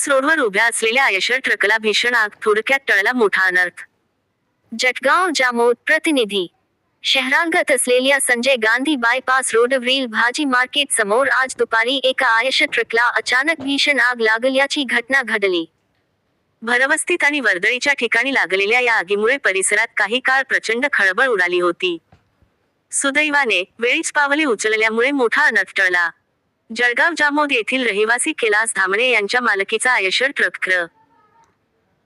Bypass रोडवर उभ्या असलेल्या आयशर ट्रकला भीषण आग, थोडक्यात टळला मोठा अनर्थ. जटगाव जामोद प्रतिनिधी. शहरांगत असलेल्या संजय गांधी बायपास रोडवरील भाजी मार्केट समोर आज दुपारी एका आयशर ट्रकला अचानक भीषण आग लागल्याची घटना घडली. भरवस्तीत आणि वर्दळीच्या ठिकाणी लागलेल्या या आगीमुळे परिसरात काही काळ प्रचंड खळबळ उडाली होती. सुदैवाने वेळीच पावले उचलल्यामुळे मोठा अनर्थ टळला. जळगाव जामोद येथील रहिवासी कैलास धामणे यांच्या मालकीचा आयशर ट्रक क्र.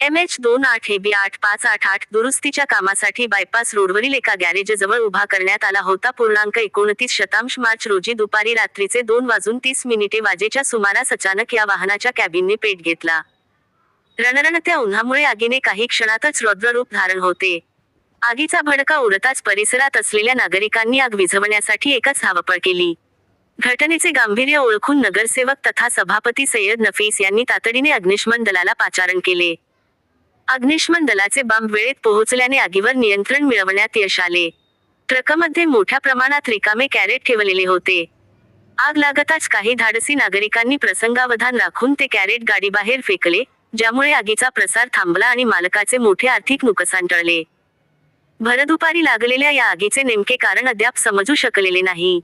MH 28AB8588 दुरुस्तीच्या कामासाठी बायपास रोडवरील एका गॅरेजजवळ उभा करण्यात आला होता. 29 मार्च रोजी दुपारी रात्रीचे 2:30 वाजेच्या सुमारास अचानक या वाहनाच्या कॅबिनने पेट घेतला. रणरणत्या उन्हामुळे आगीने काही क्षणातच रौद्ररूप धारण होते. आगीचा भडका उडताच परिसरात असलेल्या नागरिकांनी आग विझवण्यासाठी एकच धावपळ केली. घटनेचे गांभीर्य ओळखून नगरसेवक तथा सभापती सय्यद नफीस यांनी तातडीने अग्निशमन दलाला पाचारण केले. अग्निशमन दलाचे बंब वेळेत पोहोचल्याने आगीवर नियंत्रण मिळवण्यात यश आले. ट्रकमध्ये मोठ्या प्रमाणात रिकामे कॅरेट ठेवलेले होते. आग लागताच काही धाडसी नागरिकांनी प्रसंगावधान राखून ते कॅरेट गाडीबाहेर फेकले, ज्यामुळे आगीचा प्रसार थांबला आणि मालकाचे मोठे आर्थिक नुकसान टळले. भरदुपारी लागलेल्या या आगीचे नेमके कारण अद्याप समजू शकलेले नाही.